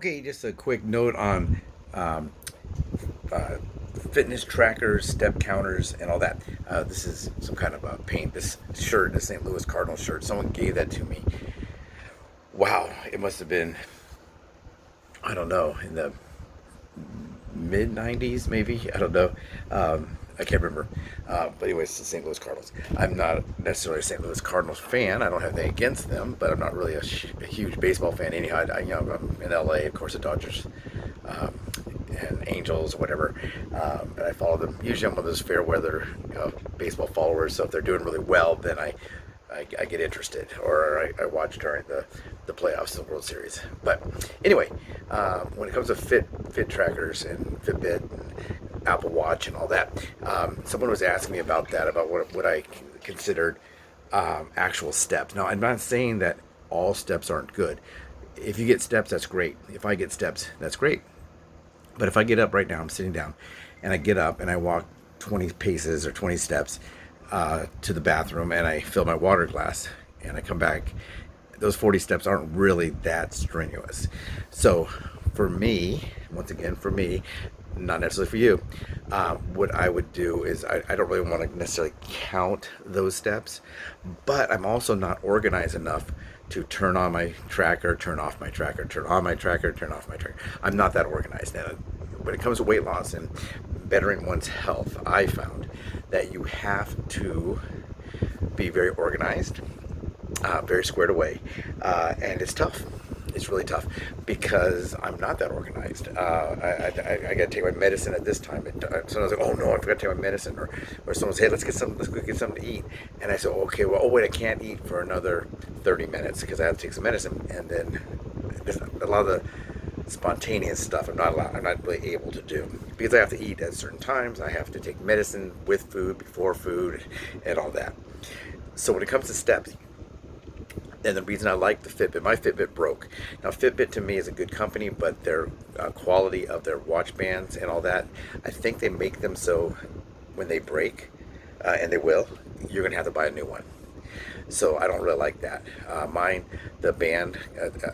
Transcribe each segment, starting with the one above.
Okay, just a quick note on um, uh, fitness trackers, step counters, and all that. This is some kind of a paint. This shirt, the St. Louis Cardinals shirt, someone gave that to me. Wow, it must have been, I don't know, in the mid 90s, maybe. I don't know. I can't remember. But anyways, the St. Louis Cardinals. I'm not necessarily a St. Louis Cardinals fan. I don't have anything against them, but I'm not really a huge baseball fan anyhow. I'm in LA, of course, the Dodgers um, and Angels, whatever. And I follow them. Usually, I'm one of those fair weather baseball followers. So if they're doing really well, then I get interested, or I watch during the playoffs, the World Series. But anyway, when it comes to fit trackers and Fitbit and Apple Watch and all that, someone was asking me about that, about what I considered actual steps. Now, I'm not saying that all steps aren't good. If you get steps, that's great. If I get steps, that's great. But if I get up right now, I'm sitting down, and I get up and I walk 20 paces or 20 steps to the bathroom, and I fill my water glass, and I come back, those 40 steps aren't really that strenuous. So for me, once again, for me, not necessarily for you, what I would do is I don't really want to necessarily count those steps, but I'm also not organized enough to turn on my tracker, turn off my tracker, turn on my tracker, turn off my tracker. I'm not that organized. Now, when it comes to weight loss and bettering one's health, I found that you have to be very organized, very squared away, and it's tough. It's really tough because I'm not that organized. I got to take my medicine at this time. Someone's like, "Oh no, I forgot to take my medicine," or someone's, "Hey, let's go get something to eat." And I said, "Okay, well, oh wait, I can't eat for another 30 minutes because I have to take some medicine." And then a lot of the spontaneous stuff I'm not really able to do because I have to eat at certain times. I have to take medicine with food, before food, and all that. So when it comes to steps, and the reason I like the Fitbit, my Fitbit broke. Now, Fitbit to me is a good company, but their quality of their watch bands and all that, I think they make them so when they break, and they will, you're going to have to buy a new one. So I don't really like that. Mine, the band,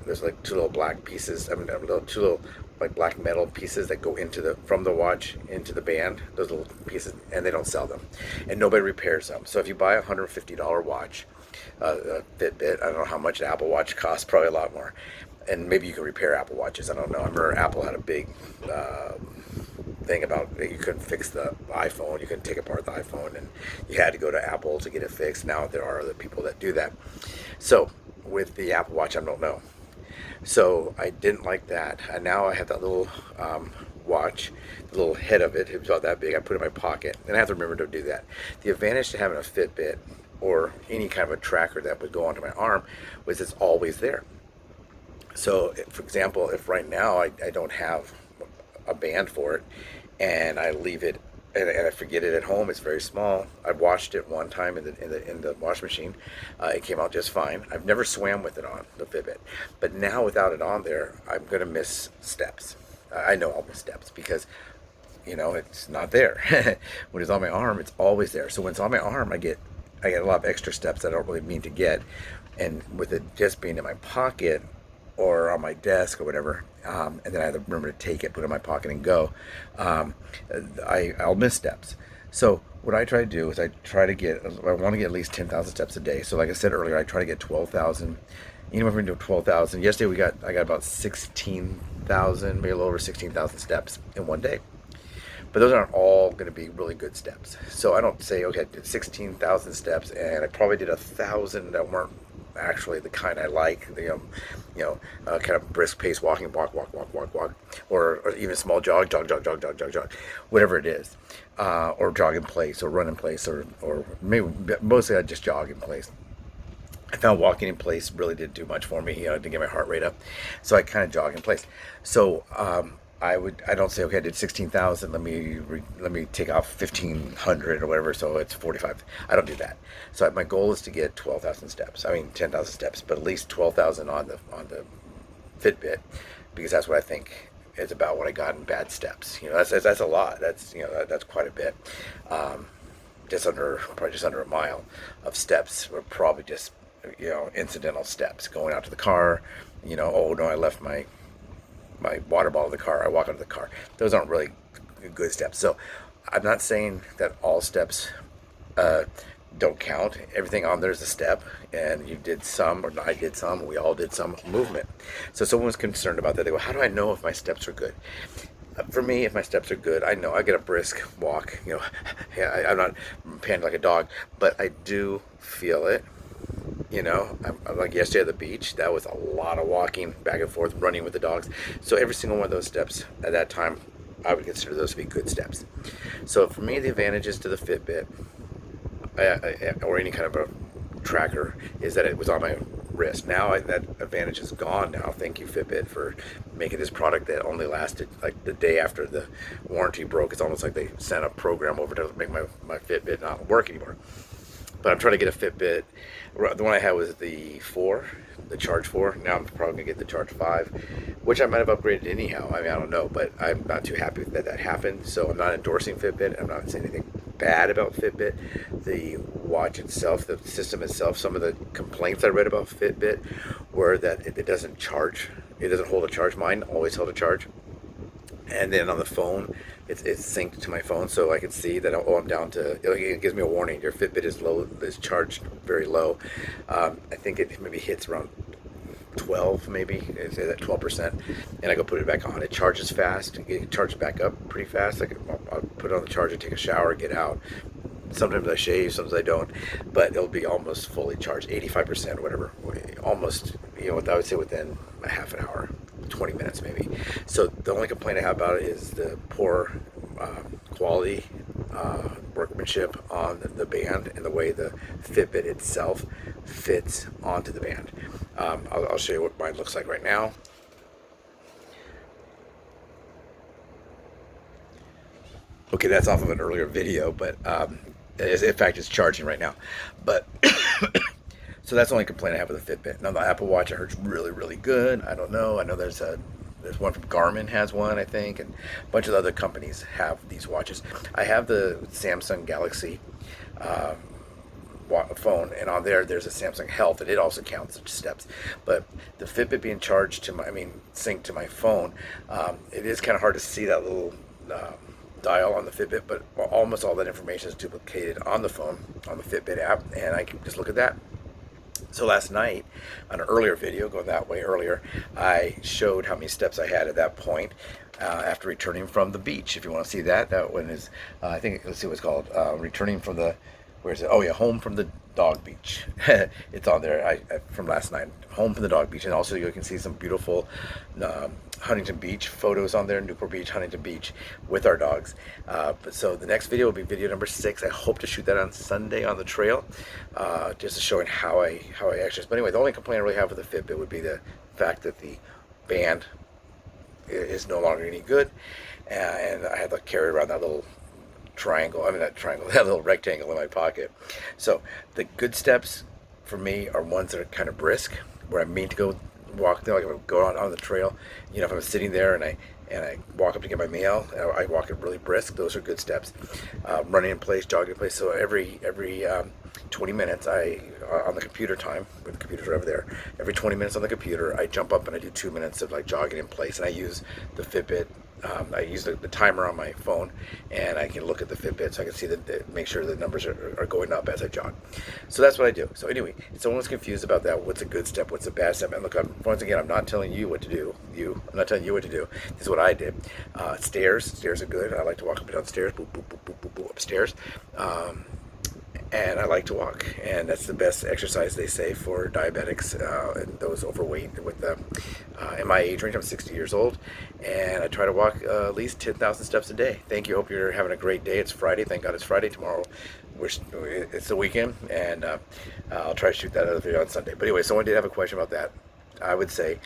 there's like two little black pieces. I mean, two little like black metal pieces that go into the from the watch into the band. Those little pieces, and they don't sell them, and nobody repairs them. So if you buy $150 watch, Fitbit, I don't know how much an Apple Watch costs. Probably a lot more. And maybe you can repair Apple Watches. I don't know. I remember Apple had a big thing about you couldn't fix the iPhone. You couldn't take apart the iPhone, and you had to go to Apple to get it fixed. Now there are other people that do that. So with the Apple Watch, I don't know. So I didn't like that. And now I have that little watch, the little head of it. It was about that big. I put it in my pocket, and I have to remember to do that. The advantage to having a Fitbit or any kind of a tracker that would go onto my arm was it's always there. So, for example, if right now I don't have a band for it, and I leave it and I forget it at home, it's very small. I washed it one time in the wash machine. It came out just fine. I've never swam with it on the Fitbit, but now without it on there, I'm gonna miss steps. I know I'll miss steps because it's not there. When it's on my arm, it's always there. So when it's on my arm, I get a lot of extra steps that I don't really mean to get. And with it just being in my pocket or on my desk or whatever, and then I have to remember to take it, put it in my pocket, and go, I'll miss steps. So what I try to do is I want to get at least 10,000 steps a day. So like I said earlier, I try to get 12,000. Anywhere from 12,000. Yesterday I got about 16,000, maybe a little over 16,000 steps in one day. But those aren't all going to be really good steps. So I don't say, okay, I did 16,000 steps, and I probably did 1,000 that weren't actually the kind I like. Kind of brisk pace walking, walk, or even small jog, jog, whatever it is, or jog in place, or run in place, or maybe mostly I just jog in place. I found walking in place really didn't do much for me. To get my heart rate up, so I kind of jog in place. So I don't say, okay, I did 16,000. Let me take off 1,500 or whatever, so it's 45. I don't do that. So my goal is to get 12,000 steps. I mean 10,000 steps, but at least 12,000 on the Fitbit, because that's what I think is about what I got in bad steps. That's a lot. That's quite a bit. Probably just under a mile of steps were probably just incidental steps, going out to the car. Oh no, I left my my water bottle in the car, I walk out of the car. Those aren't really good steps. So I'm not saying that all steps don't count. Everything on there is a step, and you did some, or I did some, we all did some movement. So someone's concerned about that. They go, how do I know if my steps are good? For me, if my steps are good, I know I get a brisk walk. Yeah, I'm not panting like a dog, but I do feel it. I'm like yesterday at the beach, that was a lot of walking back and forth, running with the dogs. So every single one of those steps at that time, I would consider those to be good steps. So for me, the advantages to the Fitbit, or any kind of a tracker, is that it was on my wrist. Now that advantage is gone now. Thank you, Fitbit, for making this product that only lasted like the day after the warranty broke. It's almost like they sent a program over to make my Fitbit not work anymore. But I'm trying to get a Fitbit. The one I had was the 4, the Charge 4. Now I'm probably going to get the Charge 5, which I might have upgraded anyhow. I mean, I don't know, but I'm not too happy that that happened. So I'm not endorsing Fitbit. I'm not saying anything bad about Fitbit. The watch itself, the system itself, some of the complaints I read about Fitbit were that it doesn't charge. It doesn't hold a charge. Mine always held a charge. And then on the phone, it's synced to my phone, so I can see that, I'm down to, it gives me a warning, your Fitbit is charged very low. I think it maybe hits around 12, maybe, say that 12%, and I go put it back on. It charges fast, it charges back up pretty fast. I'll put it on the charger, take a shower, get out. Sometimes I shave, sometimes I don't, but it'll be almost fully charged, 85% or whatever, almost, I would say within a half an hour. 20 minutes maybe. So the only complaint I have about it is the poor quality workmanship on the band and the way the Fitbit itself fits onto the band. I'll show you what mine looks like right now. Okay, that's off of an earlier video, but in fact it's charging right now. But so that's the only complaint I have with the Fitbit. Now the Apple Watch I heard is really, really good. I don't know. I know there's one from Garmin has one, I think, and a bunch of other companies have these watches. I have the Samsung Galaxy phone, and on there's a Samsung Health, and it also counts steps. But the Fitbit being charged to synced to my phone, it is kind of hard to see that little dial on the Fitbit, but almost all that information is duplicated on the phone, on the Fitbit app, and I can just look at that. So last night, on an earlier video, going that way earlier, I showed how many steps I had at that point after returning from the beach. If you want to see that, that one is, I think, let's see what it's called, returning from the, where is it? Oh yeah, home from the dog beach. It's on there from last night, home from the dog beach. And also you can see some beautiful Huntington Beach photos on there, Newport Beach, Huntington Beach, with our dogs. So the next video will be video number 6. I hope to shoot that on Sunday on the trail, just showing how I exercise. But anyway, the only complaint I really have with the Fitbit would be the fact that the band is no longer any good, and I had to carry around that little that little rectangle in my pocket. So the good steps for me are ones that are kind of brisk, where I mean to go walk there, like I go on the trail. If I'm sitting there and I walk up to get my mail, I walk it really brisk. Those are good steps. Running in place, jogging in place. So every 20 minutes, on the computer time, where the computer's right over there, every 20 minutes on the computer, I jump up and I do 2 minutes of like jogging in place, and I use the Fitbit. I use the timer on my phone, and I can look at the Fitbit so I can see make sure the numbers are going up as I jog. So that's what I do. So anyway, if someone's confused about that, what's a good step, what's a bad step, and look, once again, I'm not telling you what to do. I'm not telling you what to do. This is what I did. Stairs are good. I like to walk up and down stairs, boop, boop, boop, boop, boop, boop, upstairs. And I like to walk, and that's the best exercise, they say, for diabetics and those overweight. In my age range, I'm 60 years old, and I try to walk at least 10,000 steps a day. Thank you. Hope you're having a great day. It's Friday. Thank God it's Friday. Tomorrow, it's the weekend, and I'll try to shoot that other video on Sunday. But anyway, someone did have a question about that. I would say,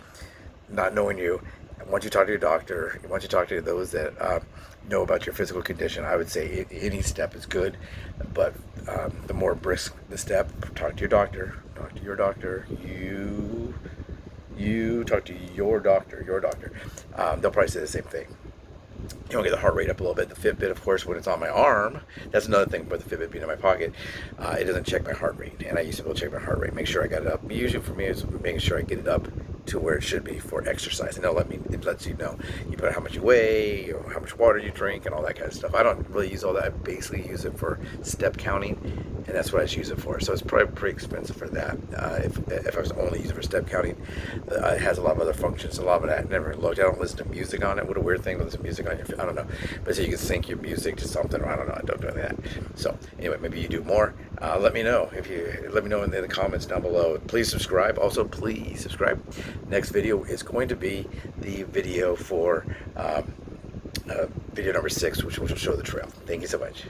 not knowing you, once you talk to your doctor, once you talk to those that know about your physical condition, I would say any step is good, but the more brisk the step, talk to your doctor. Talk to your doctor. You talk to your doctor. They'll probably say the same thing. You don't get the heart rate up a little bit. The Fitbit, of course, when it's on my arm, that's another thing about the Fitbit being in my pocket. It doesn't check my heart rate, and I used to be able to check my heart rate, make sure I got it up. Usually for me, it's making sure I get it up to where it should be for exercise. And it lets you know, you put how much you weigh, or how much water you drink, and all that kind of stuff. I don't really use all that. I basically use it for step counting, and that's what I use it for. So it's probably pretty expensive for that. If I was only using it for step counting, it has a lot of other functions. A lot of it I never looked. I don't listen to music on it. What a weird thing with music on your phone. I don't know. But so you can sync your music to something, or I don't know. I don't do any of that. So anyway, maybe you do more. Let me know. Let me know in the comments down below. Please subscribe. Also, please subscribe. Next video is going to be the video for video number 6, which will show the trail. Thank you so much.